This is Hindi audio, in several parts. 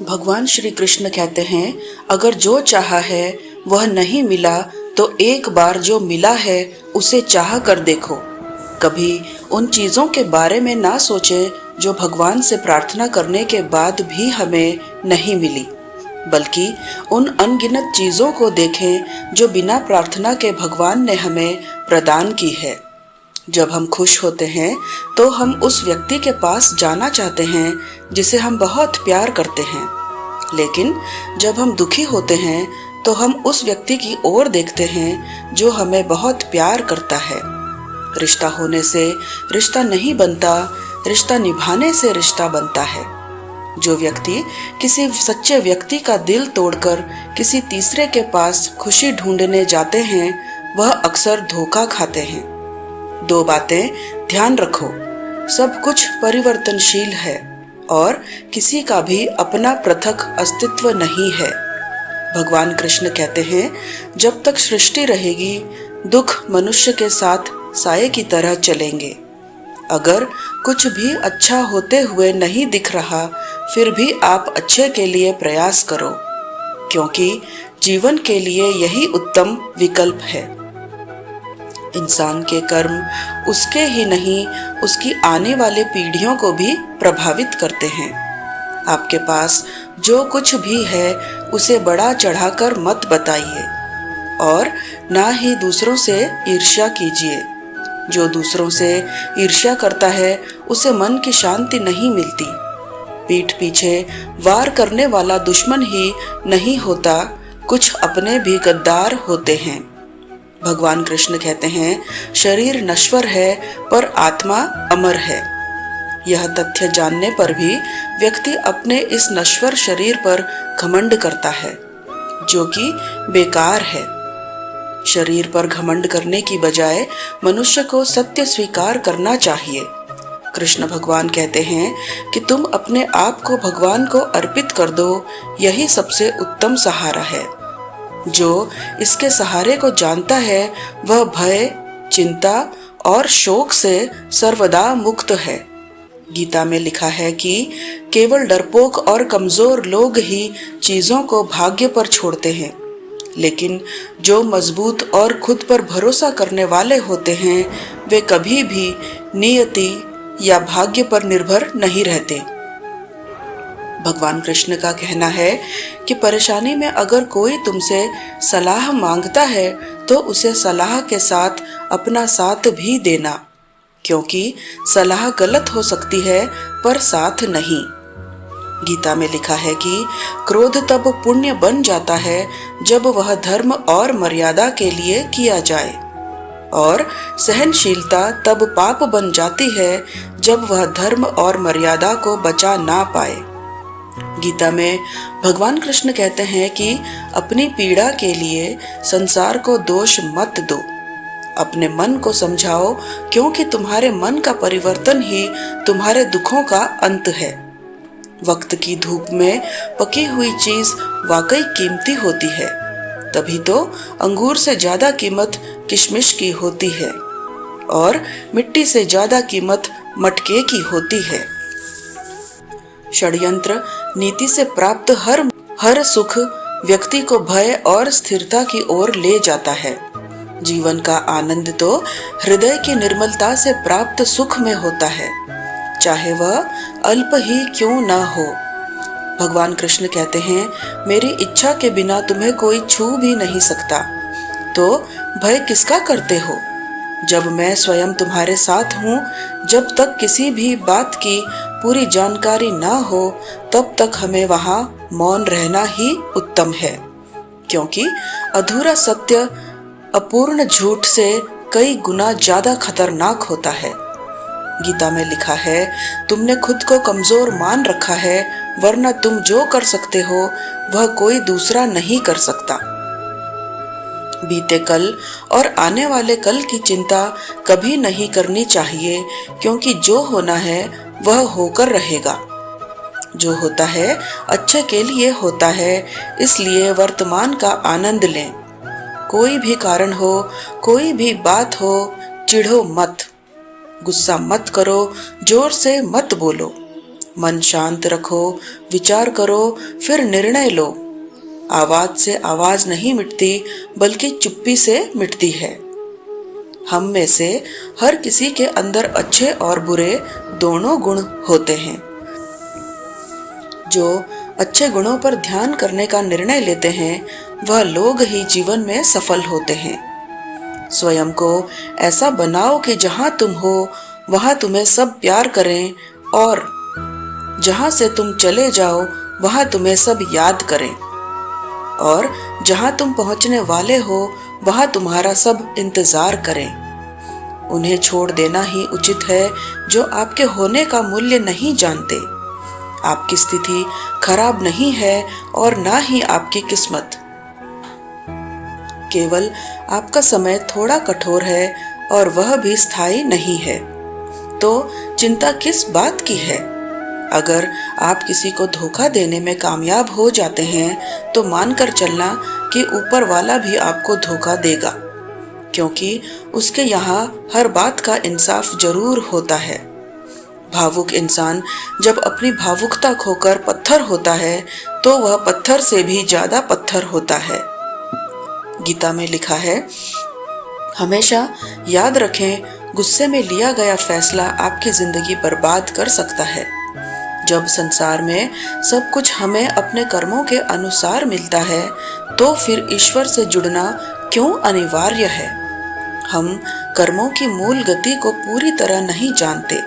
भगवान श्री कृष्ण कहते हैं, अगर जो चाहा है वह नहीं मिला तो एक बार जो मिला है उसे चाह कर देखो। कभी उन चीज़ों के बारे में ना सोचें जो भगवान से प्रार्थना करने के बाद भी हमें नहीं मिली, बल्कि उन अनगिनत चीज़ों को देखें जो बिना प्रार्थना के भगवान ने हमें प्रदान की है। जब हम खुश होते हैं तो हम उस व्यक्ति के पास जाना चाहते हैं जिसे हम बहुत प्यार करते हैं, लेकिन जब हम दुखी होते हैं तो हम उस व्यक्ति की ओर देखते हैं जो हमें बहुत प्यार करता है। रिश्ता होने से रिश्ता नहीं बनता, रिश्ता निभाने से रिश्ता बनता है। जो व्यक्ति किसी सच्चे व्यक्ति का दिल तोड़कर किसी तीसरे के पास खुशी ढूंढने जाते हैं, वह अक्सर धोखा खाते हैं। दो बातें ध्यान रखो, सब कुछ परिवर्तनशील है और किसी का भी अपना पृथक अस्तित्व नहीं है। भगवान कृष्ण कहते हैं, जब तक सृष्टि रहेगी दुख मनुष्य के साथ साये की तरह चलेंगे। अगर कुछ भी अच्छा होते हुए नहीं दिख रहा, फिर भी आप अच्छे के लिए प्रयास करो, क्योंकि जीवन के लिए यही उत्तम विकल्प है। इंसान के कर्म उसके ही नहीं, उसकी आने वाले पीढ़ियों को भी प्रभावित करते हैं। आपके पास जो कुछ भी है उसे बड़ा चढ़ाकर मत बताइए और ना ही दूसरों से ईर्ष्या कीजिए। जो दूसरों से ईर्ष्या करता है उसे मन की शांति नहीं मिलती। पीठ पीछे वार करने वाला दुश्मन ही नहीं होता, कुछ अपने भी गद्दार होते हैं। भगवान कृष्ण कहते हैं, शरीर नश्वर है पर आत्मा अमर है। यह तथ्य जानने पर भी व्यक्ति अपने इस नश्वर शरीर पर घमंड करता है, जो कि बेकार है। शरीर पर घमंड करने की बजाय मनुष्य को सत्य स्वीकार करना चाहिए। कृष्ण भगवान कहते हैं कि तुम अपने आप को भगवान को अर्पित कर दो, यही सबसे उत्तम सहारा है। जो इसके सहारे को जानता है वह भय, चिंता और शोक से सर्वदा मुक्त है। गीता में लिखा है कि केवल डरपोक और कमजोर लोग ही चीजों को भाग्य पर छोड़ते हैं, लेकिन जो मजबूत और खुद पर भरोसा करने वाले होते हैं वे कभी भी नियति या भाग्य पर निर्भर नहीं रहते। भगवान कृष्ण का कहना है कि परेशानी में अगर कोई तुमसे सलाह मांगता है तो उसे सलाह के साथ अपना साथ भी देना, क्योंकि सलाह गलत हो सकती है पर साथ नहीं। गीता में लिखा है कि क्रोध तब पुण्य बन जाता है जब वह धर्म और मर्यादा के लिए किया जाए, और सहनशीलता तब पाप बन जाती है जब वह धर्म और मर्यादा को बचा ना पाए। गीता में भगवान कृष्ण कहते हैं कि अपनी पीड़ा के लिए संसार को दोष मत दो, अपने मन को समझाओ, क्योंकि तुम्हारे मन का परिवर्तन ही तुम्हारे दुखों का अंत है। वक्त की धूप में पकी हुई चीज वाकई कीमती होती है, तभी तो अंगूर से ज्यादा कीमत किशमिश की होती है और मिट्टी से ज्यादा कीमत मटके की होती है। षड्यंत्र नीति से प्राप्त हर सुख व्यक्ति को भय और स्थिरता की ओर ले जाता है। जीवन का आनंद तो हृदय की निर्मलता से प्राप्त सुख में होता है, चाहे वह अल्प ही क्यों ना हो। भगवान कृष्ण कहते हैं, मेरी इच्छा के बिना तुम्हें कोई छू भी नहीं सकता, तो भय किसका करते हो? जब मैं स्वयं तुम्हारे साथ हूँ, जब तक किसी भी बात की पूरी जानकारी ना हो तब तक हमें वहाँ मौन रहना ही उत्तम है, क्योंकि अधूरा सत्य अपूर्ण झूठ से कई गुना ज्यादा खतरनाक होता है। गीता में लिखा है, तुमने खुद को कमजोर मान रखा है, वरना तुम जो कर सकते हो वह कोई दूसरा नहीं कर सकता। बीते कल और आने वाले कल की चिंता कभी नहीं करनी चाहिए, क्योंकि जो होना है वह होकर रहेगा। जो होता है अच्छे के लिए होता है, इसलिए वर्तमान का आनंद लें। कोई भी कारण हो, कोई भी बात हो, चिढ़ो मत, गुस्सा मत करो, जोर से मत बोलो, मन शांत रखो, विचार करो, फिर निर्णय लो। आवाज से आवाज नहीं मिटती, बल्कि चुप्पी से मिटती है। हम में से हर किसी के अंदर अच्छे और बुरे दोनों गुण होते हैं। जो अच्छे गुणों पर ध्यान करने का निर्णय लेते हैं, वह लोग ही जीवन में सफल होते हैं। स्वयं को ऐसा बनाओ कि जहां तुम हो वहां तुम्हें सब प्यार करें, और जहां से तुम चले जाओ वहां तुम्हें सब याद करें, और जहां तुम पहुंचने वाले हो वहां तुम्हारा सब इंतजार करें। उन्हें छोड़ देना ही उचित है जो आपके होने का मूल्य नहीं जानते। आपकी स्थिति खराब नहीं है और ना ही आपकी किस्मत। केवल आपका समय थोड़ा कठोर है और वह भी स्थायी नहीं है। तो चिंता किस बात की है? अगर आप किसी को धोखा देने में कामयाब हो जाते हैं तो मानकर चलना कि ऊपर वाला भी आपको धोखा देगा, क्योंकि उसके यहाँ हर बात का इंसाफ जरूर होता है। भावुक इंसान जब अपनी भावुकता खोकर पत्थर होता है तो वह पत्थर से भी ज्यादा पत्थर होता है। गीता में लिखा है, हमेशा याद रखें, गुस्से में लिया गया फैसला आपकी जिंदगी बर्बाद कर सकता है। जब संसार में सब कुछ हमें अपने कर्मों के अनुसार मिलता है, तो फिर ईश्वर से जुड़ना क्यों अनिवार्य है? हम कर्मों की मूल गति को पूरी तरह नहीं जानते।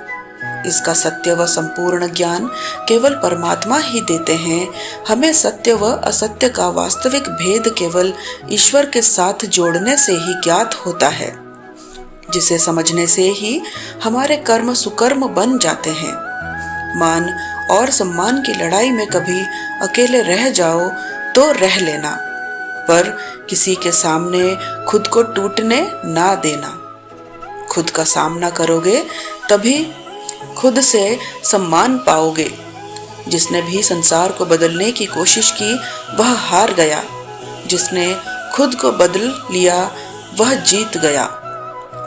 इसका सत्य व संपूर्ण ज्ञान केवल परमात्मा ही देते हैं। हमें सत्य व असत्य का वास्तविक भेद केवल ईश्वर के साथ जोड़ने से ही ज्ञात होता है, जिसे समझने से ही हमारे कर्म सुकर्म बन जाते हैं। मान और सम्मान की लड़ाई में कभी अकेले रह जाओ तो रह लेना, पर किसी के सामने खुद को टूटने ना देना। खुद का सामना करोगे तभी खुद से सम्मान पाओगे। जिसने भी संसार को बदलने की कोशिश की वह हार गया, जिसने खुद को बदल लिया वह जीत गया।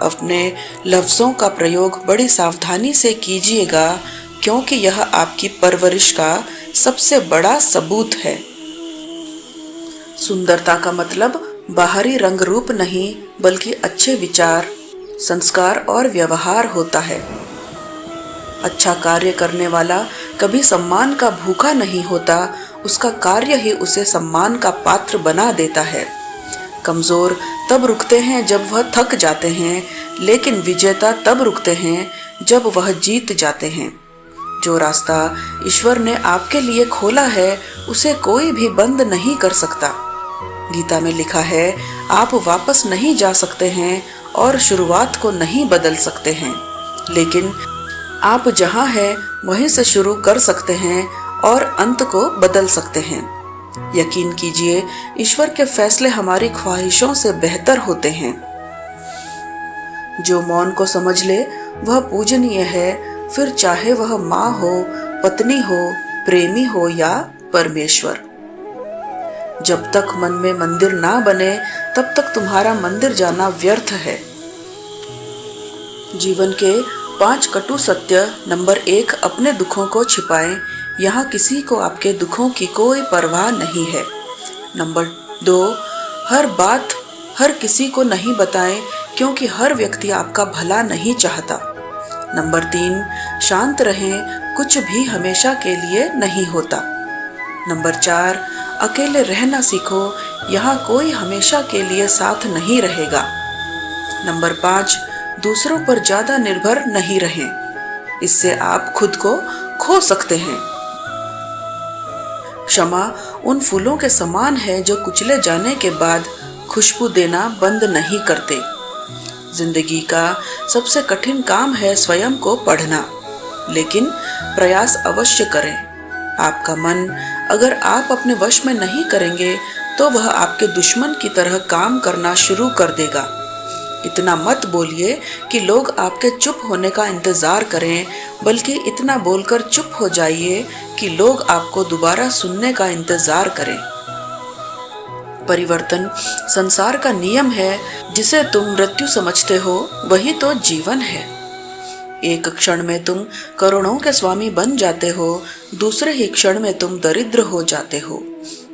अपने लफ्जों का प्रयोग बड़ी सावधानी से कीजिएगा, क्योंकि यह आपकी परवरिश का सबसे बड़ा सबूत है। सुंदरता का मतलब बाहरी रंग रूप नहीं, बल्कि अच्छे विचार, संस्कार और व्यवहार होता है। अच्छा कार्य करने वाला कभी सम्मान का भूखा नहीं होता, उसका कार्य ही उसे सम्मान का पात्र बना देता है। कमजोर तब रुकते हैं जब वह थक जाते हैं, लेकिन विजेता तब रुकते हैं जब वह जीत जाते हैं। जो रास्ता ईश्वर ने आपके लिए खोला है, उसे कोई भी बंद नहीं कर सकता। गीता में लिखा है, आप वापस नहीं जा सकते हैं और शुरुआत को नहीं बदल सकते हैं, लेकिन आप जहां हैं वहीं से शुरू कर सकते हैं और अंत को बदल सकते हैं। यकीन कीजिए, ईश्वर के फैसले हमारी ख्वाहिशों से बेहतर होते हैं। जो मौन को समझ ले वह पूजनीय है, फिर चाहे वह माँ हो, पत्नी हो, प्रेमी हो या परमेश्वर। जब तक मन में मंदिर ना बने तब तक तुम्हारा मंदिर जाना व्यर्थ है। जीवन के 5 कटु सत्य। नंबर 1, अपने दुखों को छिपाएं। यहाँ किसी को आपके दुखों की कोई परवाह नहीं है। नंबर 2, हर बात हर किसी को नहीं बताएं, क्योंकि हर व्यक्ति आपका भला नहीं चाहता। नंबर 3, शांत रहें, कुछ भी हमेशा के लिए नहीं होता। नंबर 4, अकेले रहना सीखो, यहाँ कोई हमेशा के लिए साथ नहीं रहेगा। नंबर 5, दूसरों पर ज्यादा निर्भर नहीं रहें, इससे आप खुद को खो सकते हैं। क्षमा उन फूलों के समान है जो कुचले जाने के बाद खुशबू देना बंद नहीं करते। जिंदगी का सबसे कठिन काम है स्वयं को पढ़ना, लेकिन प्रयास अवश्य करें। आपका मन अगर आप अपने वश में नहीं करेंगे तो वह आपके दुश्मन की तरह काम करना शुरू कर देगा। इतना मत बोलिए कि लोग आपके चुप होने का इंतजार करें, बल्कि इतना बोलकर चुप हो जाइए कि लोग आपको दोबारा सुनने का इंतजार करें। परिवर्तन संसार का नियम है। जिसे तुम मृत्यु समझते हो वही तो जीवन है। एक क्षण में तुम करोड़ों के स्वामी बन जाते हो, दूसरे ही क्षण में तुम दरिद्र हो जाते हो।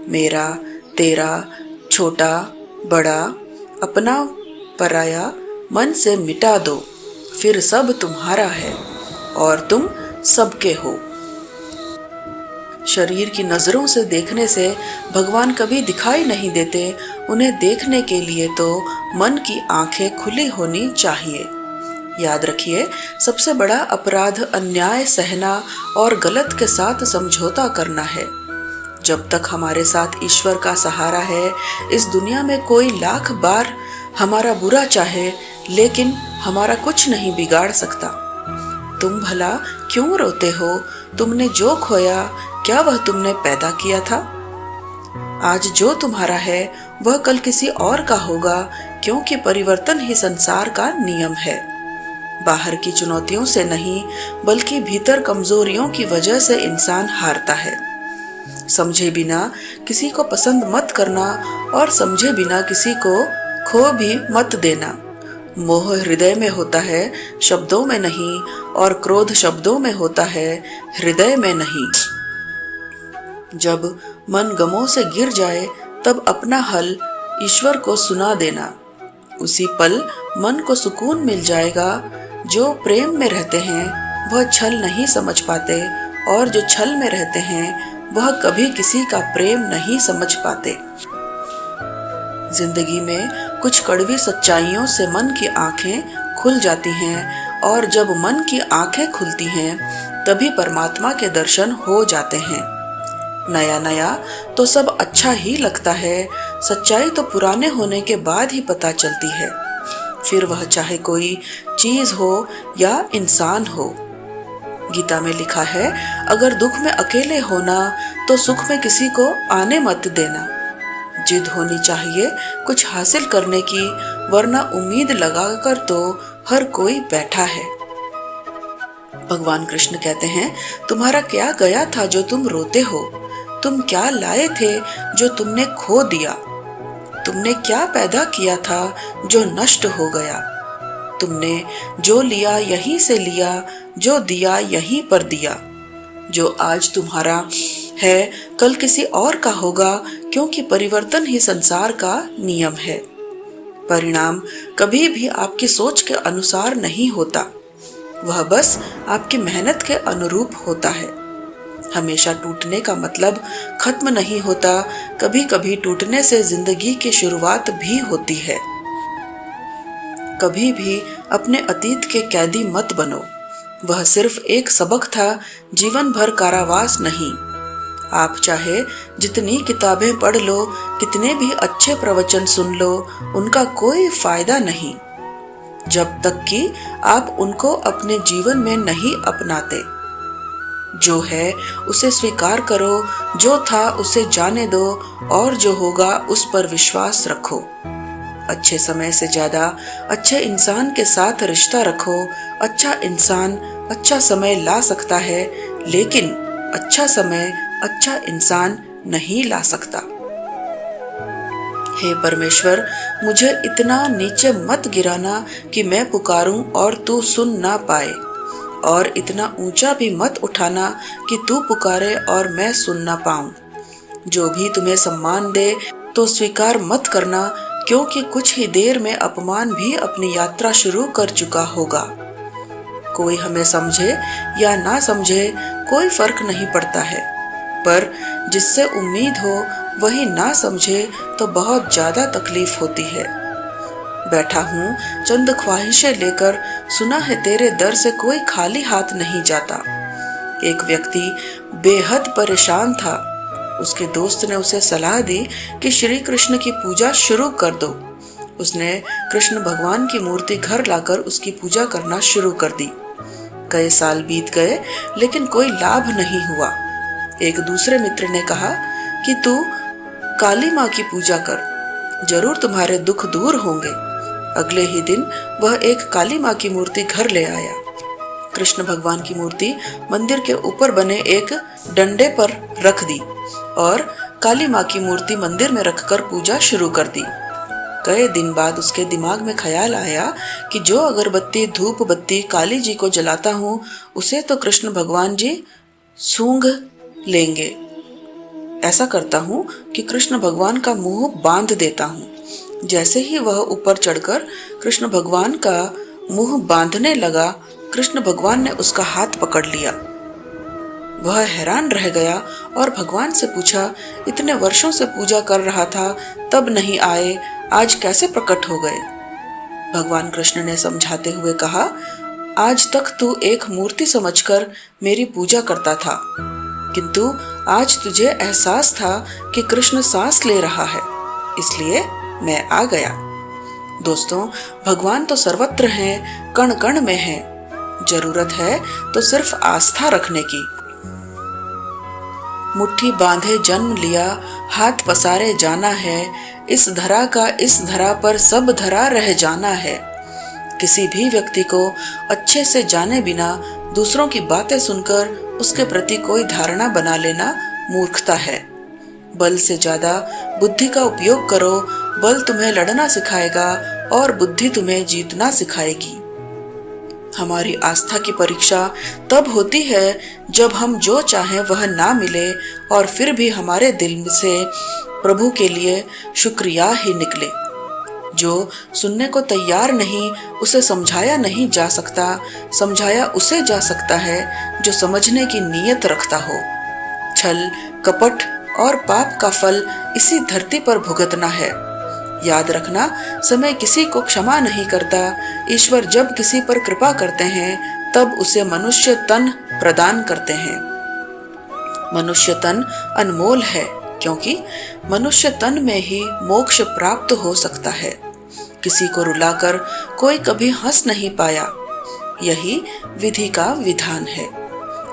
मेरा, तेरा, छोटा, बड़ा, अपना, पराया मन से मिटा दो, फिर सब तुम्हारा है और तुम सबके हो। शरीर की नजरों से देखने से भगवान कभी दिखाई नहीं देते। उन्हें देखने के लिए तो मन की आंखें खुली होनी चाहिए। याद रखिए, सबसे बड़ा अपराध अन्याय सहना और गलत के साथ समझौता करना है। जब तक हमारे साथ ईश्वर का सहारा है, इस दुनिया में कोई लाख बार हमारा बुरा चाहे, लेकिन हमारा कुछ नहीं बिगाड़ सकता। तुम भला क्यों रोते हो? तुमने जो खोया, क्या वह तुमने पैदा किया था? आज जो तुम्हारा है वह कल किसी और का होगा, क्योंकि परिवर्तन ही संसार का नियम है। बाहर की चुनौतियों से नहीं, बल्कि भीतर कमजोरियों की वजह से इंसान हारता है। समझे बिना किसी को पसंद मत करना और समझे बिना किसी को खो भी मत देना। मोह हृदय में होता है, शब्दों में नहीं, और क्रोध शब्दों में होता है, हृदय में नहीं। जब मन गमों से गिर जाए, तब अपना हल ईश्वर को सुना देना। उसी पल मन को सुकून मिल जाएगा। जो प्रेम में रहते हैं वह छल नहीं समझ पाते, और जो छल में रहते हैं वह कभी किसी का प्रेम नहीं समझ पाते। जिंदगी में कुछ कड़वी सच्चाइयों से मन की आंखें खुल जाती हैं, और जब मन की आंखें खुलती हैं तभी परमात्मा के दर्शन हो जाते हैं। नया नया तो सब अच्छा ही लगता है, सच्चाई तो पुराने होने के बाद ही पता चलती है। फिर वह चाहे कोई चीज हो या इंसान हो। गीता में लिखा है, अगर दुख में अकेले होना तो सुख में किसी को आने मत देना। जिद होनी चाहिए कुछ हासिल करने की, वरना उम्मीद लगाकर तो हर कोई बैठा है। भगवान कृष्ण कहते हैं, तुम्हारा क्या गया था जो तुम रोते हो? तुम क्या लाए थे जो तुमने खो दिया? तुमने क्या पैदा किया था जो नष्ट हो गया? तुमने जो लिया यहीं से लिया, जो दिया यहीं पर दिया। जो आज तुम्हारा है कल किसी और का होगा, क्योंकि परिवर्तन ही संसार का नियम है। परिणाम कभी भी आपकी सोच के अनुसार नहीं होता, वह बस आपकी मेहनत के अनुरूप होता है। हमेशा टूटने का मतलब खत्म नहीं होता, कभी कभी टूटने से जिंदगी की शुरुआत भी होती है। कभी भी अपने अतीत के कैदी मत बनो, वह सिर्फ एक सबक था, जीवन भर कारावास नहीं। आप चाहे जितनी किताबें पढ़ लो, कितने भी अच्छे प्रवचन सुन लो, उनका कोई फायदा नहीं जब तक कि आप उनको अपने जीवन में नहीं अपनाते। जो है उसे स्वीकार करो, जो था उसे जाने दो, और जो होगा उस पर विश्वास रखो। अच्छे समय से ज्यादा अच्छे इंसान के साथ रिश्ता रखो। अच्छा इंसान अच्छा समय ला सकता है, लेकिन अच्छा समय अच्छा इंसान नहीं ला सकता। हे परमेश्वर, मुझे इतना नीचे मत गिराना कि मैं पुकारूं और तू सुन ना पाए, और इतना ऊंचा भी मत उठाना कि तू पुकारे और मैं सुन ना पाऊं। जो भी तुम्हें सम्मान दे तो स्वीकार मत करना, क्योंकि कुछ ही देर में अपमान भी अपनी यात्रा शुरू कर चुका होगा। कोई हमें समझे या ना समझे कोई फर्क नहीं पड़ता है, पर जिससे उम्मीद हो वही ना समझे तो बहुत ज्यादा तकलीफ होती है। बैठा हूँ चंद ख्वाहिशें लेकर, सुना है तेरे दर से कोई खाली हाथ नहीं जाता। एक व्यक्ति बेहद परेशान था। उसके दोस्त ने उसे सलाह दी कि श्री कृष्ण की पूजा शुरू कर दो। उसने कृष्ण भगवान की मूर्ति घर लाकर उसकी पूजा करना शुरू कर दी। कई साल बीत गए, लेकिन कोई लाभ नहीं हुआ। एक दूसरे मित्र ने कहा कि तू काली माँ की पूजा कर, जरूर तुम्हारे दुख दूर होंगे। अगले ही दिन वह एक काली माँ की मूर्ति घर ले आया। कृष्ण भगवान की मूर्ति मंदिर के ऊपर बने एक डंडे पर रख दी और काली माँ की मूर्ति मंदिर में रखकर पूजा शुरू कर दी। कई दिन बाद उसके दिमाग में ख्याल आया कि जो अगरबत्ती धूप बत्ती काली जी को जलाता हूँ उसे तो कृष्ण भगवान जी सूंघ लेंगे। ऐसा करता हूँ कि कृष्ण भगवान का मुंह बांध देता हूँ। जैसे ही वह ऊपर चढ़कर कृष्ण भगवान का मुंह बांधने लगा, कृष्ण भगवान ने उसका हाथ पकड़ लिया। वह हैरान रह गया और भगवान से पूछा, इतने वर्षों से पूजा कर रहा था, तब नहीं आए, आज कैसे प्रकट हो गए? भगवान कृष्ण ने समझाते हुए कहा, आज तक तू एक मूर्ति समझकर मेरी पूजा करता था, किंतु आज तुझे एहसास था कि कृष्ण सांस ले रहा है, इसलिए मैं आ गया। दोस्तों, भगवान तो सर्वत्र हैं, कण कण में हैं। जरूरत है तो सिर्फ आस्था रखने की। मुट्ठी बांधे जन्म लिया, हाथ पसारे जाना है, इस धरा का इस धरा पर सब धरा रह जाना है। किसी भी व्यक्ति को अच्छे से जाने बिना दूसरों की बातें सुनकर उसके प्रति कोई धारणा बना लेना मूर्खता है। बल से ज्यादा बुद्धि का उपयोग करो। बल तुम्हें लड़ना सिखाएगा और बुद्धि तुम्हें जीतना सिखाएगी। हमारी आस्था की परीक्षा तब होती है जब हम जो चाहें वह ना मिले और फिर भी हमारे दिल से प्रभु के लिए शुक्रिया ही निकले। जो सुनने को तैयार नहीं, उसे समझाया नहीं जा सकता। समझाया उसे जा सकता है जो समझने की नीयत रखता हो। छल, कपट और पाप का फल इसी धरती पर भुगतना है। याद रखना, समय किसी को क्षमा नहीं करता। ईश्वर जब किसी पर कृपा करते हैं तब उसे मनुष्य तन प्रदान करते हैं। मनुष्य तन अनमोल है, क्योंकि मनुष्य तन में ही मोक्ष प्राप्त हो सकता है। किसी को रुलाकर कोई कभी हंस नहीं पाया। यही विधि का विधान है,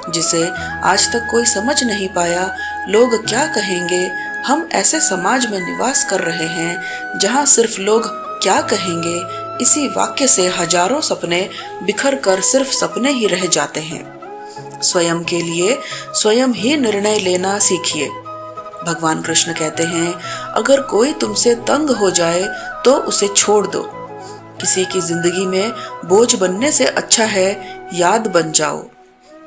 जिसे आज तक कोई समझ नहीं पाया। लोग क्या कहेंगे? हम ऐसे समाज में निवास कर रहे हैं जहां सिर्फ लोग क्या कहेंगे इसी वाक्य से हजारों सपने बिखर कर सिर्फ सपने ही रह जाते हैं। स्वयं के लिए स्वयं ही निर्णय लेना सीखिए। भगवान कृष्ण कहते हैं, अगर कोई तुमसे तंग हो जाए तो उसे छोड़ दो। किसी की जिंदगी में बोझ बनने से अच्छा है याद बन जाओ।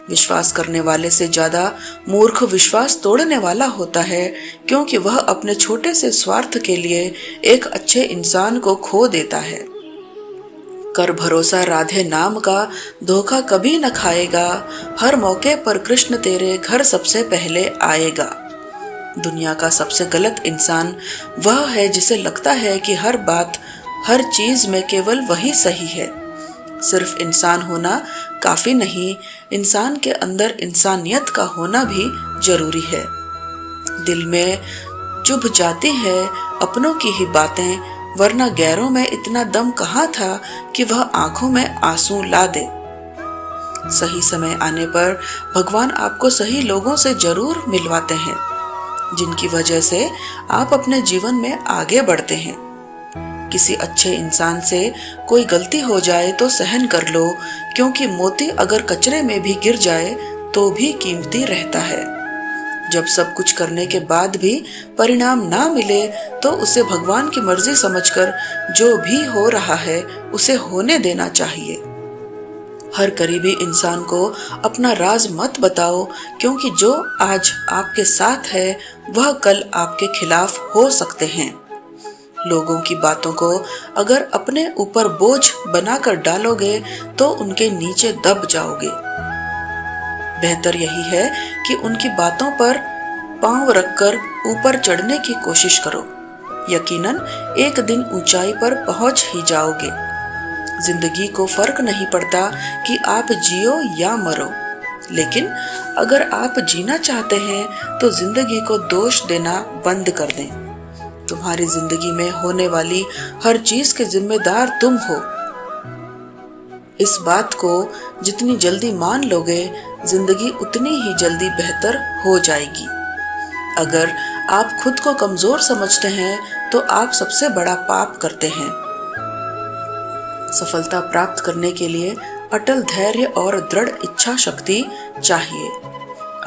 विश्वास करने वाले से ज्यादा मूर्ख विश्वास तोड़ने वाला होता है, क्योंकि वह अपने छोटे से स्वार्थ के लिए एक अच्छे इंसान को खो देता है। कर भरोसा राधे नाम का, धोखा कभी न खाएगा। हर मौके पर कृष्ण तेरे घर सबसे पहले आएगा। दुनिया का सबसे गलत इंसान वह है जिसे लगता है कि हर बात हर चीज में केवल वही सही है। सिर्फ इंसान होना काफी नहीं, इंसान के अंदर इंसानियत का होना भी जरूरी है। दिल में चुभ जाती है अपनों की ही बातें, वरना गैरों में इतना दम कहाँ था कि वह आंखों में आंसू ला दे। सही समय आने पर भगवान आपको सही लोगों से जरूर मिलवाते हैं, जिनकी वजह से आप अपने जीवन में आगे बढ़ते हैं। किसी अच्छे इंसान से कोई गलती हो जाए तो सहन कर लो, क्योंकि मोती अगर कचरे में भी गिर जाए तो भी कीमती रहता है। जब सब कुछ करने के बाद भी परिणाम ना मिले तो उसे भगवान की मर्जी समझकर जो भी हो रहा है उसे होने देना चाहिए। हर करीबी इंसान को अपना राज मत बताओ, क्योंकि जो आज आपके साथ है वह कल आपके खिलाफ हो सकते हैं। लोगों की बातों को अगर अपने ऊपर बोझ बनाकर डालोगे तो उनके नीचे दब जाओगे। बेहतर यही है कि उनकी बातों पर पांव रखकर ऊपर चढ़ने की कोशिश करो। यकीनन एक दिन ऊंचाई पर पहुंच ही जाओगे। जिंदगी को फर्क नहीं पड़ता कि आप जियो या मरो, लेकिन अगर आप जीना चाहते हैं तो जिंदगी को दोष देना बंद कर दें। तुम्हारी जिंदगी में होने वाली हर चीज के जिम्मेदार तुम हो। इस बात को जितनी जल्दी मान लोगे, जिंदगी उतनी ही जल्दी बेहतर हो जाएगी। अगर आप खुद को कमजोर समझते हैं तो आप सबसे बड़ा पाप करते हैं। सफलता प्राप्त करने के लिए अटल धैर्य और दृढ़ इच्छा शक्ति चाहिए।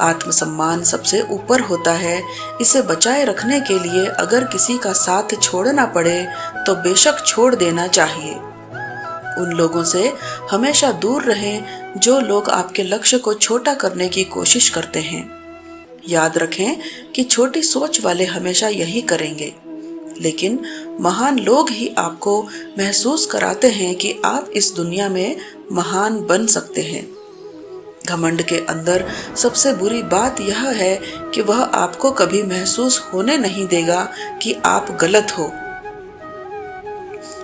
आत्मसम्मान सबसे ऊपर होता है। इसे बचाए रखने के लिए अगर किसी का साथ छोड़ना पड़े तो बेशक छोड़ देना चाहिए। उन लोगों से हमेशा दूर रहें जो लोग आपके लक्ष्य को छोटा करने की कोशिश करते हैं। याद रखें कि छोटी सोच वाले हमेशा यही करेंगे, लेकिन महान लोग ही आपको महसूस कराते हैं कि आप इस दुनिया में महान बन सकते हैं। घमंड के अंदर सबसे बुरी बात यह है कि वह आपको कभी महसूस होने नहीं देगा कि आप गलत हो।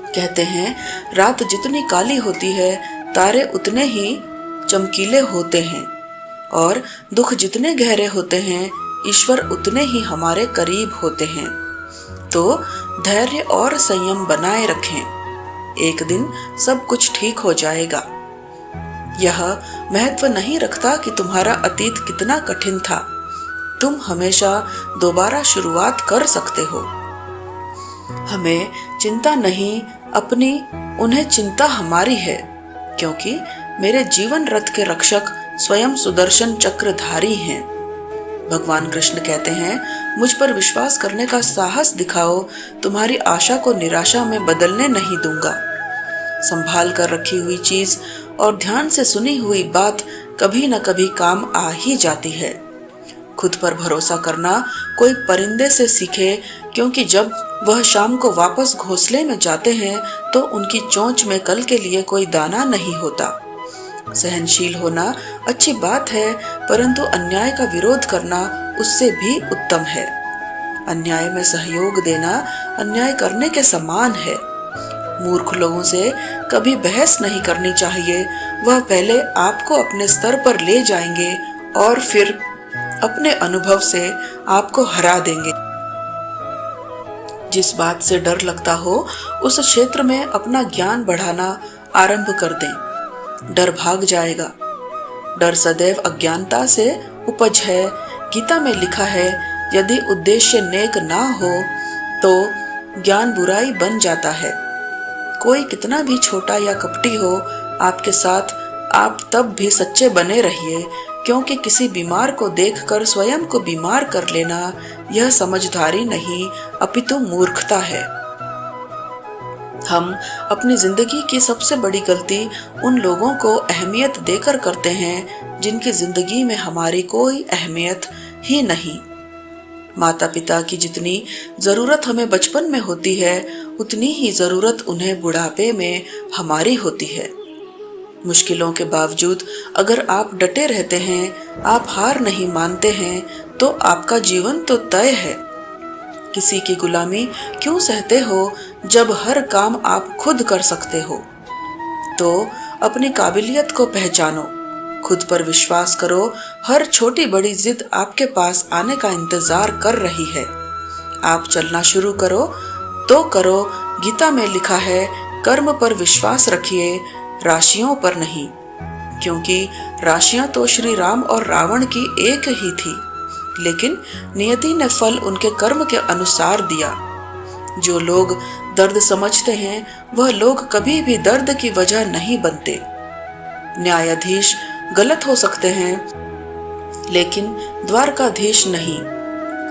कहते हैं, रात जितनी काली होती है तारे उतने ही चमकीले होते हैं, और दुख जितने गहरे होते हैं ईश्वर उतने ही हमारे करीब होते हैं। तो धैर्य और संयम बनाए रखें, एक दिन सब कुछ ठीक हो जाएगा। यह महत्व नहीं रखता कि तुम्हारा अतीत कितना कठिन था, तुम हमेशा दोबारा शुरुआत कर सकते हो। हमें चिंता नहीं अपनी, उन्हें चिंता हमारी है, क्योंकि मेरे जीवन रथ के रक्षक स्वयं सुदर्शन चक्रधारी हैं। भगवान कृष्ण कहते हैं, मुझ पर विश्वास करने का साहस दिखाओ, तुम्हारी आशा को निराशा में बदलने नहीं दूंगा। संभाल कर रखी हुई चीज और ध्यान से सुनी हुई बात कभी न कभी काम आ ही जाती है। खुद पर भरोसा करना कोई परिंदे से सीखे, क्योंकि जब वह शाम को वापस घोंसले में जाते हैं तो उनकी चोंच में कल के लिए कोई दाना नहीं होता। सहनशील होना अच्छी बात है, परंतु अन्याय का विरोध करना उससे भी उत्तम है। अन्याय में सहयोग देना अन्याय करने के समान है। मूर्ख लोगों से कभी बहस नहीं करनी चाहिए, वह पहले आपको अपने स्तर पर ले जाएंगे और फिर अपने अनुभव से आपको हरा देंगे। जिस बात से डर लगता हो उस क्षेत्र में अपना ज्ञान बढ़ाना आरंभ कर दें, डर भाग जाएगा। डर सदैव अज्ञानता से उपज है। गीता में लिखा है, यदि उद्देश्य नेक ना हो तो ज्ञान बुराई बन जाता है। कोई कितना भी छोटा या कपटी हो आपके साथ, आप तब भी सच्चे बने रहिए, क्योंकि किसी बीमार को देखकर स्वयं को बीमार कर लेना यह समझदारी नहीं अपितु मूर्खता है। हम अपनी जिंदगी की सबसे बड़ी गलती उन लोगों को अहमियत देकर करते हैं जिनकी जिंदगी में हमारी कोई अहमियत ही नहीं। माता पिता की जितनी जरूरत हमें बचपन में होती है उतनी ही जरूरत उन्हें बुढ़ापे में हमारी होती है। मुश्किलों के बावजूद अगर आप डटे रहते हैं, आप हार नहीं मानते हैं, तो आपका जीवन तो तय है। किसी की गुलामी क्यों सहते हो जब हर काम आप खुद कर सकते हो? तो अपनी काबिलियत को पहचानो, खुद पर विश्वास करो। हर छोटी बड़ी जिद आपके पास आने का इंतजार कर रही है। आप चलना शुरू करो तो करो। गीता में लिखा है, कर्म पर विश्वास रखिए, राशियों पर नहीं, क्योंकि राशियां तो श्री राम और रावण की एक ही थी, लेकिन नियति ने फल उनके कर्म के अनुसार दिया। जो लोग दर्द समझते हैं वह लोग कभी भी दर्द की वजह नहीं बनते। न्यायाधीश गलत हो सकते हैं, लेकिन द्वारकाधीश नहीं।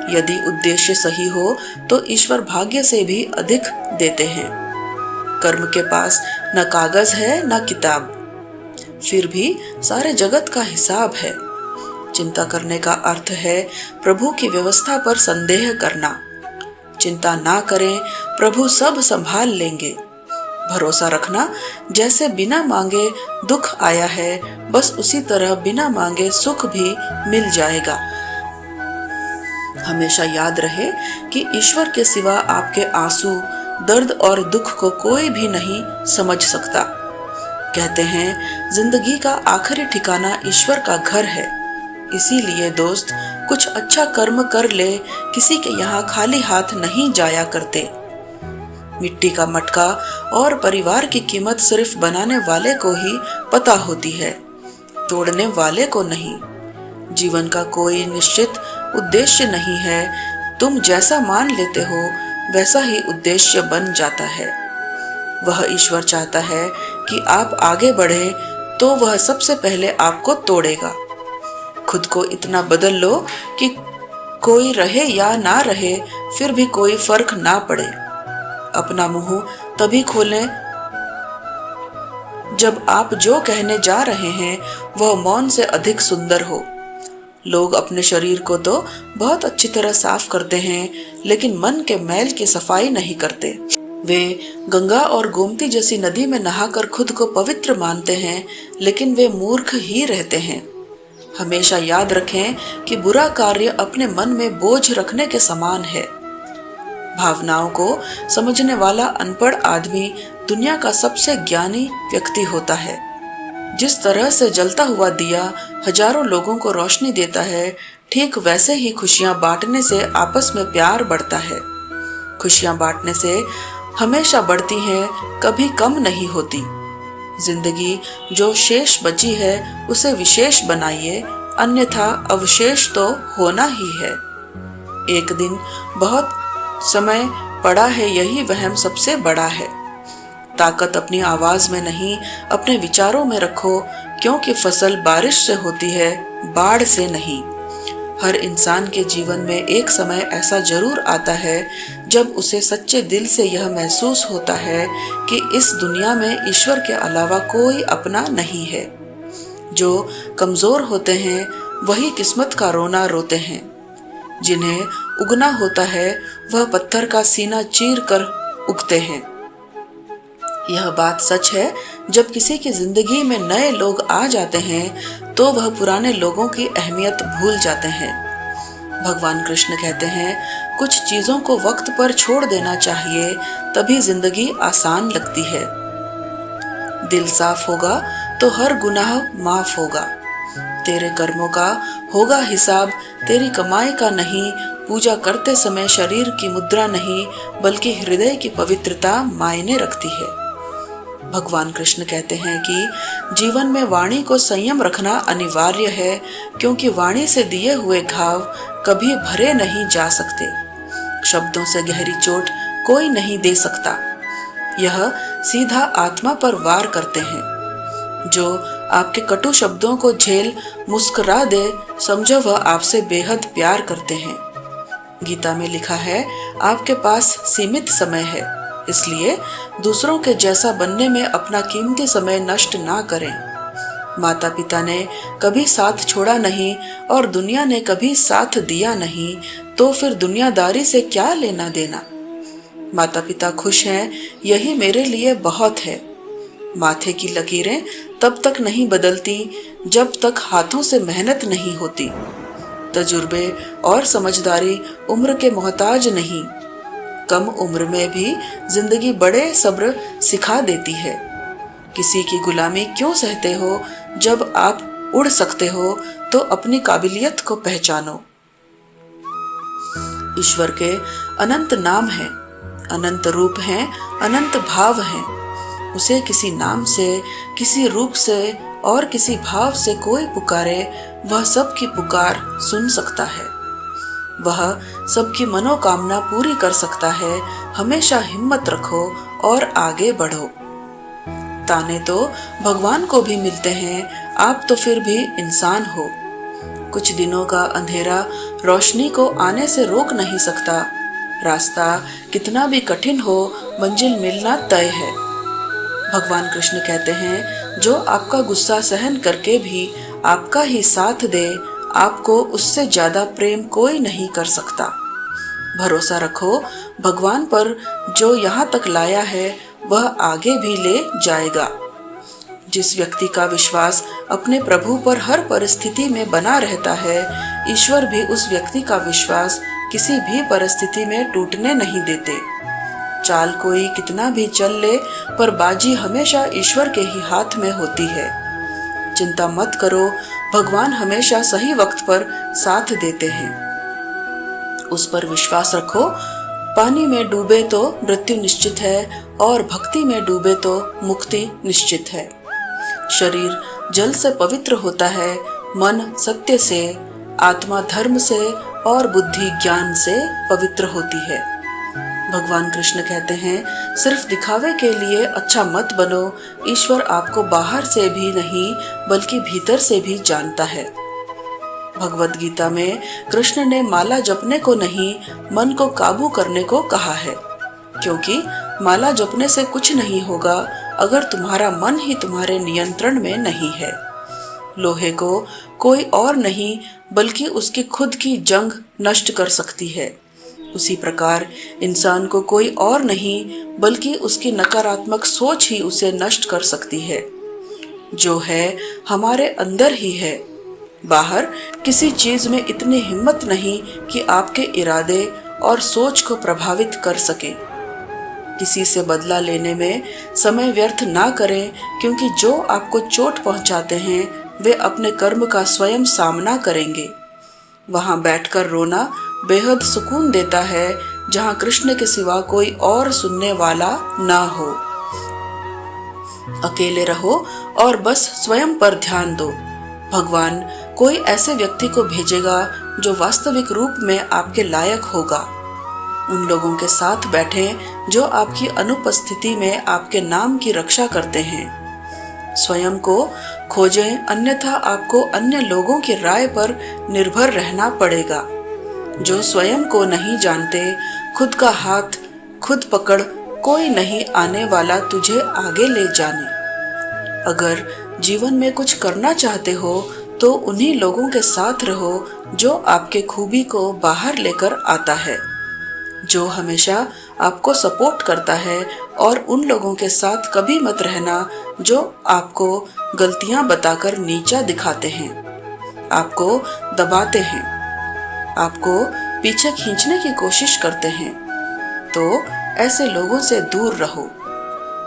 यदि उद्देश्य सही हो तो ईश्वर भाग्य से भी अधिक देते हैं। कर्म के पास न कागज है न किताब, फिर भी सारे जगत का हिसाब है। चिंता करने का अर्थ है प्रभु की व्यवस्था पर संदेह करना। चिंता ना करें, प्रभु सब संभाल लेंगे। भरोसा रखना, जैसे बिना मांगे दुख आया है, बस उसी तरह बिना मांगे सुख भी मिल जाएगा। हमेशा याद रहे कि ईश्वर के सिवा आपके आंसू, दर्द और दुख को कोई भी नहीं समझ सकता। कहते हैं, जिंदगी का आखिरी ठिकाना ईश्वर का घर है। इसीलिए दोस्त, कुछ अच्छा कर्म कर ले, किसी के यहाँ खाली हाथ नहीं जाया करते। मिट्टी का मटका और परिवार की कीमत सिर्फ बनाने वाले को ही पता होती है, तोड़ने वाले को नहीं। जीवन का कोई निश्चित उद्देश्य नहीं है। तुम जैसा मान लेते हो वैसा ही उद्देश्य बन जाता है। वह ईश्वर चाहता है कि आप आगे बढ़े, तो वह सबसे पहले आपको तोड़ेगा। खुद को इतना बदल लो कि कोई रहे या ना रहे फिर भी कोई फर्क ना पड़े। अपना मुंह तभी खोलें जब आप जो कहने जा रहे हैं वह मौन से अधिक सुंदर हो। लोग अपने शरीर को तो बहुत अच्छी तरह साफ करते हैं, लेकिन मन के मैल की सफाई नहीं करते। वे गंगा और गोमती जैसी नदी में नहाकर खुद को पवित्र मानते हैं, लेकिन वे मूर्ख ही रहते हैं। हमेशा याद रखें कि बुरा कार्य अपने मन में बोझ रखने के समान है। भावनाओं को समझने वाला अनपढ़ आदमी दुनिया का सबसे ज्ञानी व्यक्ति होता है। जिस तरह से जलता हुआ दिया हजारों लोगों को रोशनी देता है, ठीक वैसे ही खुशियां बांटने से आपस में प्यार बढ़ता है। खुशियां बांटने से हमेशा बढ़ती हैं, कभी कम नहीं होती। जिंदगी जो शेष बची है उसे विशेष बनाइए, अन्यथा अवशेष तो होना ही है। एक दिन बहुत समय पड़ा है, यही वहम सबसे बड़ा है। ताकत अपनी आवाज में नहीं, अपने विचारों में रखो, क्योंकि फसल बारिश से होती है, बाढ़ से नहीं। हर इंसान के जीवन में एक समय ऐसा जरूर आता है जब उसे सच्चे दिल से यह महसूस होता है कि इस दुनिया में ईश्वर के अलावा कोई अपना नहीं है। जो कमजोर होते हैं वही किस्मत का रोना रोते हैं। जिन्हें उगना होता है वह पत्थर का सीना चीर कर उगते हैं। यह बात सच है, जब किसी की जिंदगी में नए लोग आ जाते हैं तो वह पुराने लोगों की अहमियत भूल जाते हैं। भगवान कृष्ण कहते हैं, कुछ चीजों को वक्त पर छोड़ देना चाहिए, तभी जिंदगी आसान लगती है। दिल साफ होगा तो हर गुनाह माफ होगा। तेरे कर्मों का होगा हिसाब, तेरी कमाई का नहीं। पूजा करते समय शरीर की मुद्रा नहीं, बल्कि हृदय की पवित्रता मायने रखती है। भगवान कृष्ण कहते हैं कि जीवन में वाणी को संयम रखना अनिवार्य है, क्योंकि वाणी से दिए हुए घाव कभी भरे नहीं जा सकते। शब्दों से गहरी चोट कोई नहीं दे सकता। यह सीधा आत्मा पर वार करते हैं। जो आपके कटु शब्दों को झेल मुस्कुरा दे, समझो वह आपसे बेहद प्यार करते हैं। गीता में लिखा है, आपके पास सीमित समय है, इसलिए दूसरों के जैसा बनने में अपना कीमती समय नष्ट ना करें। माता पिता ने कभी साथ छोड़ा नहीं और दुनिया ने कभी साथ दिया नहीं, तो फिर दुनियादारी से क्या लेना देना। माता पिता खुश हैं, यही मेरे लिए बहुत है। माथे की लकीरें तब तक नहीं बदलती जब तक हाथों से मेहनत नहीं होती। तजुर्बे और समझदारी उम्र के मोहताज नहीं। कम उम्र में भी जिंदगी बड़े सब्र सिखा देती है। किसी की गुलामी क्यों सहते हो, जब आप उड़ सकते हो तो अपनी काबिलियत को पहचानो। ईश्वर के अनंत नाम हैं, अनंत रूप हैं, अनंत भाव हैं। उसे किसी नाम से, किसी रूप से और किसी भाव से कोई पुकारे, वह सबकी पुकार सुन सकता है। वह सबकी मनोकामना पूरी कर सकता है। हमेशा हिम्मत रखो और आगे बढ़ो। ताने तो भगवान को भी मिलते हैं, आप तो फिर भी इंसान हो। कुछ दिनों का अंधेरा रोशनी को आने से रोक नहीं सकता। रास्ता कितना भी कठिन हो, मंजिल मिलना तय है। भगवान कृष्ण कहते हैं, जो आपका गुस्सा सहन करके भी आपका ही साथ दे, आपको उससे ज्यादा प्रेम कोई नहीं कर सकता। भरोसा रखो भगवान पर, जो यहाँ तक लाया है वह आगे भी ले जाएगा। जिस व्यक्ति का विश्वास अपने प्रभु पर हर परिस्थिति में बना रहता है, ईश्वर भी उस व्यक्ति का विश्वास किसी भी परिस्थिति में टूटने नहीं देते। चाल कोई कितना भी चल ले, पर बाजी हमेशा ईश्वर के ही हाथ में होती है। चिंता मत करो, भगवान हमेशा सही वक्त पर साथ देते हैं। उस पर विश्वास रखो। पानी में डूबे तो मृत्यु निश्चित है, और भक्ति में डूबे तो मुक्ति निश्चित है। शरीर जल से पवित्र होता है, मन सत्य से, आत्मा धर्म से और बुद्धि ज्ञान से पवित्र होती है। भगवान कृष्ण कहते हैं, सिर्फ दिखावे के लिए अच्छा मत बनो। ईश्वर आपको बाहर से भी नहीं, बल्कि भीतर से भी जानता है। भगवत गीता में कृष्ण ने माला जपने को नहीं, मन को काबू करने को कहा है, क्योंकि माला जपने से कुछ नहीं होगा अगर तुम्हारा मन ही तुम्हारे नियंत्रण में नहीं है। लोहे को कोई और नहीं बल्कि उसकी खुद की जंग नष्ट कर सकती है। उसी प्रकार इंसान को कोई और नहीं बल्कि उसकी नकारात्मक सोच ही उसे नष्ट कर सकती है। जो है हमारे अंदर ही है, बाहर किसी चीज में इतनी हिम्मत नहीं कि आपके इरादे और सोच को प्रभावित कर सके। किसी से बदला लेने में समय व्यर्थ ना करें, क्योंकि जो आपको चोट पहुंचाते हैं वे अपने कर्म का स्वयं सामना करेंगे। वहां बैठकर रोना बेहद सुकून देता है, जहां कृष्ण के सिवा कोई और सुनने वाला ना हो। अकेले रहो और बस स्वयं पर ध्यान दो। भगवान कोई ऐसे व्यक्ति को भेजेगा जो वास्तविक रूप में आपके लायक होगा। उन लोगों के साथ बैठें जो आपकी अनुपस्थिति में आपके नाम की रक्षा करते हैं। स्वयं को खोजें, अन्यथा आपको अन्य लोगों की राय पर निर्भर रहना पड़ेगा। जो स्वयं को नहीं जानते, खुद का हाथ खुद पकड़ कोई नहीं आने वाला तुझे आगे ले जाने। अगर जीवन में कुछ करना चाहते हो तो उन्हीं लोगों के साथ रहो जो आपके खूबी को बाहर लेकर आता है, जो हमेशा आपको सपोर्ट करता है, और उन लोगों के साथ कभी मत रहना जो आपको गलतियां बताकर नीचा दिखाते हैं, आपको दबाते हैं, आपको पीछे खींचने की कोशिश करते हैं। तो ऐसे लोगों से दूर रहो।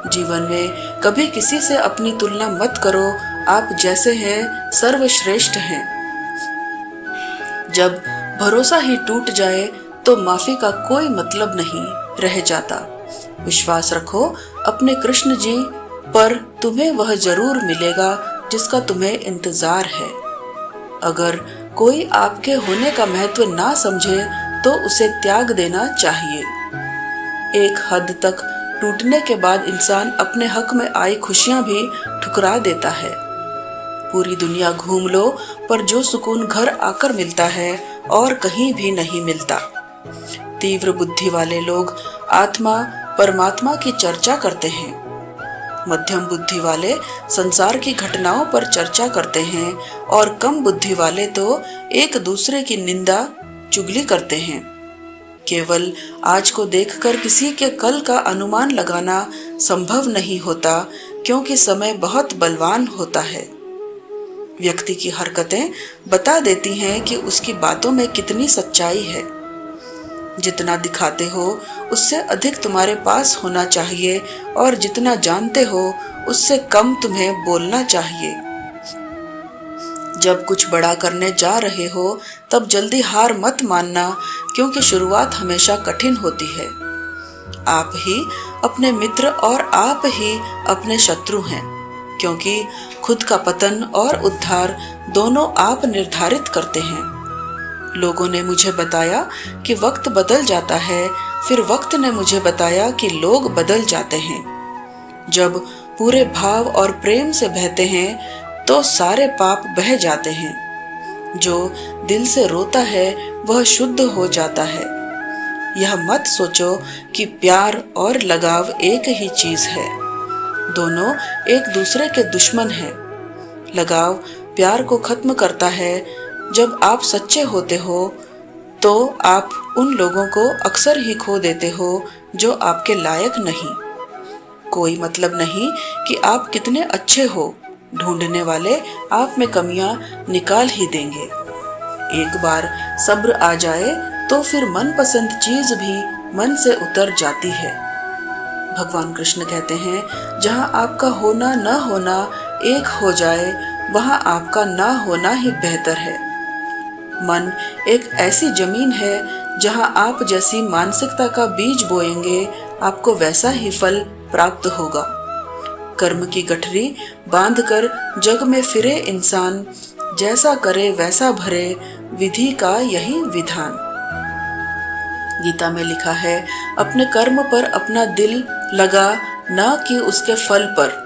जीवन में कभी किसी से अपनी तुलना मत करो। आप जैसे हैं सर्वश्रेष्ठ हैं। जब भरोसा ही टूट जाए तो माफी का कोई मतलब नहीं रह जाता। विश्वास रखो अपने कृष्ण जी पर, तुम्हें वह जरूर मिलेगा जिसका तुम्हें इंतजार है। अगर कोई आपके होने का महत्व ना समझे तो उसे त्याग देना चाहिए। एक हद तक टूटने के बाद इंसान अपने हक में आई खुशियां भी ठुकरा देता है। पूरी दुनिया घूम लो, पर जो सुकून घर आकर मिलता है और कहीं भी नहीं मिलता। तीव्र बुद्धि वाले लोग आत्मा परमात्मा की चर्चा करते हैं। मध्यम बुद्धि वाले संसार की घटनाओं पर चर्चा करते हैं, और कम बुद्धि वाले तो एक दूसरे की निंदा चुगली करते हैं। केवल आज को देखकर किसी के कल का अनुमान लगाना संभव नहीं होता, क्योंकि समय बहुत बलवान होता है। व्यक्ति की हरकतें बता देती हैं कि उसकी बातों में कितनी सच्चाई है। जितना दिखाते हो उससे अधिक तुम्हारे पास होना चाहिए, और जितना जानते हो उससे कम तुम्हें बोलना चाहिए। जब कुछ बड़ा करने जा रहे हो तब जल्दी हार मत मानना, क्योंकि शुरुआत हमेशा कठिन होती है। आप ही अपने मित्र और आप ही अपने शत्रु हैं, क्योंकि खुद का पतन और उद्धार दोनों आप निर्धारित करते हैं। लोगों ने मुझे बताया कि वक्त बदल जाता है, फिर वक्त ने मुझे बताया कि लोग बदल जाते हैं। जब पूरे भाव और प्रेम से बहते हैं तो सारे पाप बह जाते हैं। जो दिल से रोता है वह शुद्ध हो जाता है। यह मत सोचो कि प्यार और लगाव एक ही चीज है। दोनों एक दूसरे के दुश्मन हैं। लगाव प्यार को खत्म करता है। जब आप सच्चे होते हो तो आप उन लोगों को अक्सर ही खो देते हो जो आपके लायक नहीं। कोई मतलब नहीं कि आप कितने अच्छे हो, ढूंढने वाले आप में कमियां निकाल ही देंगे। एक बार सब्र आ जाए तो फिर मनपसंद चीज भी मन से उतर जाती है। भगवान कृष्ण कहते हैं, जहां आपका होना न होना एक हो जाए, वहां आपका ना होना ही बेहतर है। मन एक ऐसी जमीन है, जहां आप जैसी मानसिकता का बीज बोएंगे, आपको वैसा ही फल प्राप्त होगा। कर्म की गठरी बांधकर जग में फिरे इंसान, जैसा करे वैसा भरे, विधि का यही विधान। गीता में लिखा है, अपने कर्म पर अपना दिल लगा, न कि उसके फल पर।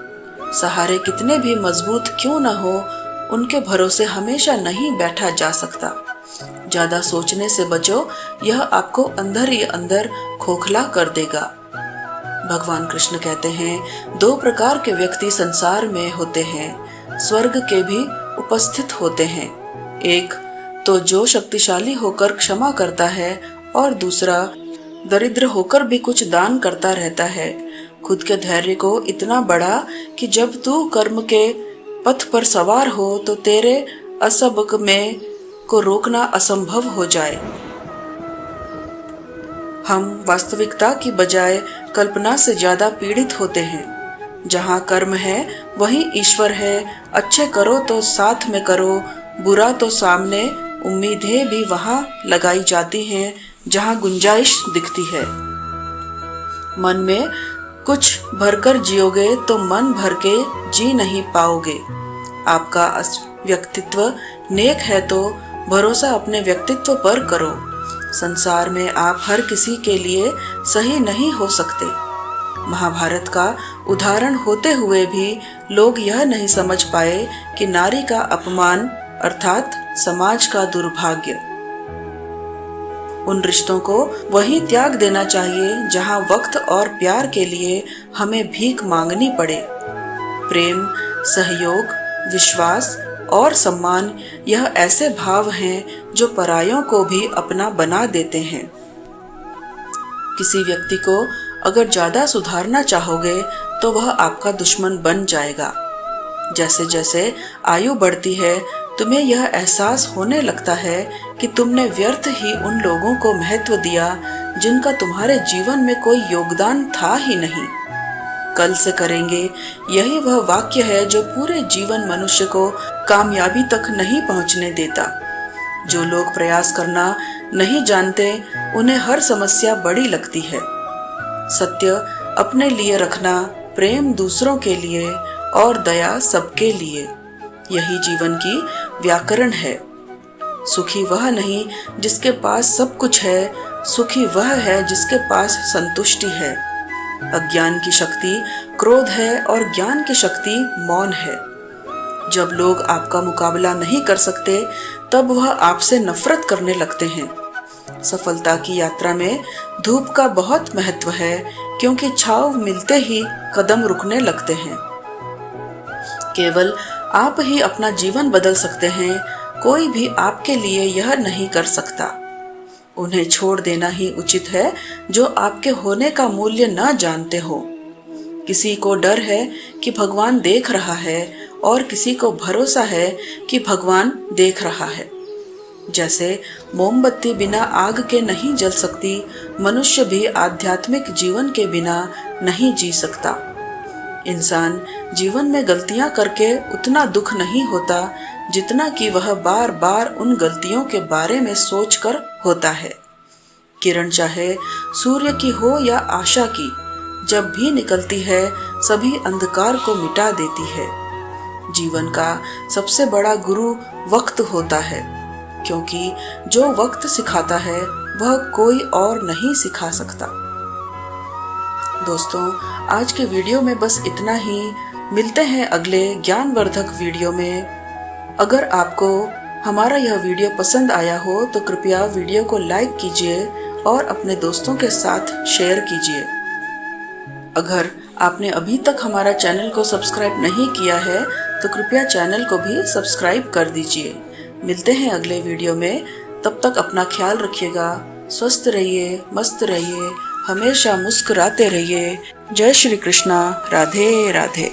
सहारे कितने भी मजबूत क्यों न हो, उनके भरोसे हमेशा नहीं बैठा जा सकता। ज्यादा सोचने से बचो, यह आपको अंदर ही अंदर खोखला कर देगा। भगवान कृष्ण कहते हैं, 2 प्रकार के व्यक्ति संसार में होते हैं, स्वर्ग के भी उपस्थित होते हैं। एक तो जो शक्तिशाली होकर क्षमा करता है और दूसरा दरिद्र होकर भी कुछ दान करता रहता है। खुद के धैर्य को इतना बड़ा कि जब तू कर्म के पथ पर सवार हो तो तेरे असबक में को रोकना असंभव हो जाए। हम वास्तविकता की बजाय कल्पना से ज्यादा पीड़ित होते हैं। जहाँ कर्म है वहीं ईश्वर है। अच्छे करो तो साथ में करो, बुरा तो सामने। उम्मीदें भी वहाँ लगाई जाती हैं जहाँ गुंजाइश दिखती है। मन में कुछ भरकर जियोगे तो मन भर के जी नहीं पाओगे। आपका व्यक्तित्व नेक है तो भरोसा अपने व्यक्तित्व पर करो। संसार में आप हर किसी के लिए सही नहीं हो सकते। महाभारत का उदाहरण होते हुए भी लोग यह नहीं समझ पाए कि नारी का अपमान अर्थात समाज का दुर्भाग्य। उन रिश्तों को वहीं त्याग देना चाहिए जहां वक्त और प्यार के लिए हमें भीख मांगनी पड़े। प्रेम, सहयोग, विश्वास और सम्मान यह ऐसे भाव हैं जो परायों को भी अपना बना देते हैं। किसी व्यक्ति को अगर ज्यादा सुधारना चाहोगे तो वह आपका दुश्मन बन जाएगा। जैसे जैसे आयु बढ़ती है तुम्हें यह एहसास होने लगता है कि तुमने व्यर्थ ही उन लोगों को महत्व दिया जिनका तुम्हारे जीवन में कोई योगदान था ही नहीं। कल से करेंगे, यही वह वाक्य है जो पूरे जीवन मनुष्य को कामयाबी तक नहीं पहुंचने देता। जो लोग प्रयास करना नहीं जानते उन्हें हर समस्या बड़ी लगती है। सत्य अपने लिए रखना, प्रेम दूसरों के लिए और दया सबके लिए, यही जीवन की व्याकरण है। सुखी वह नहीं जिसके पास सब कुछ है, सुखी वह है जिसके पास संतुष्टि है। अज्ञान की शक्ति क्रोध है और ज्ञान की शक्ति मौन है। जब लोग आपका मुकाबला नहीं कर सकते तब वह आपसे नफरत करने लगते हैं। सफलता की यात्रा में धूप का बहुत महत्व है, क्योंकि छांव मिलते ही कदम रुकने लगते हैं। केवल आप ही अपना जीवन बदल सकते हैं, कोई भी आपके लिए यह नहीं कर सकता। उन्हें छोड़ देना ही उचित है जो आपके होने का मूल्य न जानते हो। किसी को डर है कि भगवान देख रहा है और किसी को भरोसा है कि भगवान देख रहा है। जैसे मोमबत्ती बिना आग के नहीं जल सकती, मनुष्य भी आध्यात्मिक जीवन के बिना नहीं जी सकता। इंसान जीवन में गलतियां करके उतना दुख नहीं होता जितना कि वह बार बार उन गलतियों के बारे में सोचकर होता है। किरण चाहे सूर्य की हो या आशा की, जब भी निकलती है सभी अंधकार को मिटा देती है। जीवन का सबसे बड़ा गुरु वक्त होता है, क्योंकि जो वक्त सिखाता है वह कोई और नहीं सिखा सकता। दोस्तों, आज के वीडियो में बस इतना ही। मिलते हैं अगले ज्ञानवर्धक वीडियो में। अगर आपको हमारा यह वीडियो पसंद आया हो तो कृपया वीडियो को लाइक कीजिए और अपने दोस्तों के साथ शेयर कीजिए। अगर आपने अभी तक हमारा चैनल को सब्सक्राइब नहीं किया है तो कृपया चैनल को भी सब्सक्राइब कर दीजिए। मिलते हैं अगले वीडियो में, तब तक अपना ख्याल रखिएगा। स्वस्थ रहिए, मस्त रहिए, हमेशा मुस्कुराते रहिए। जय श्री कृष्णा। राधे राधे।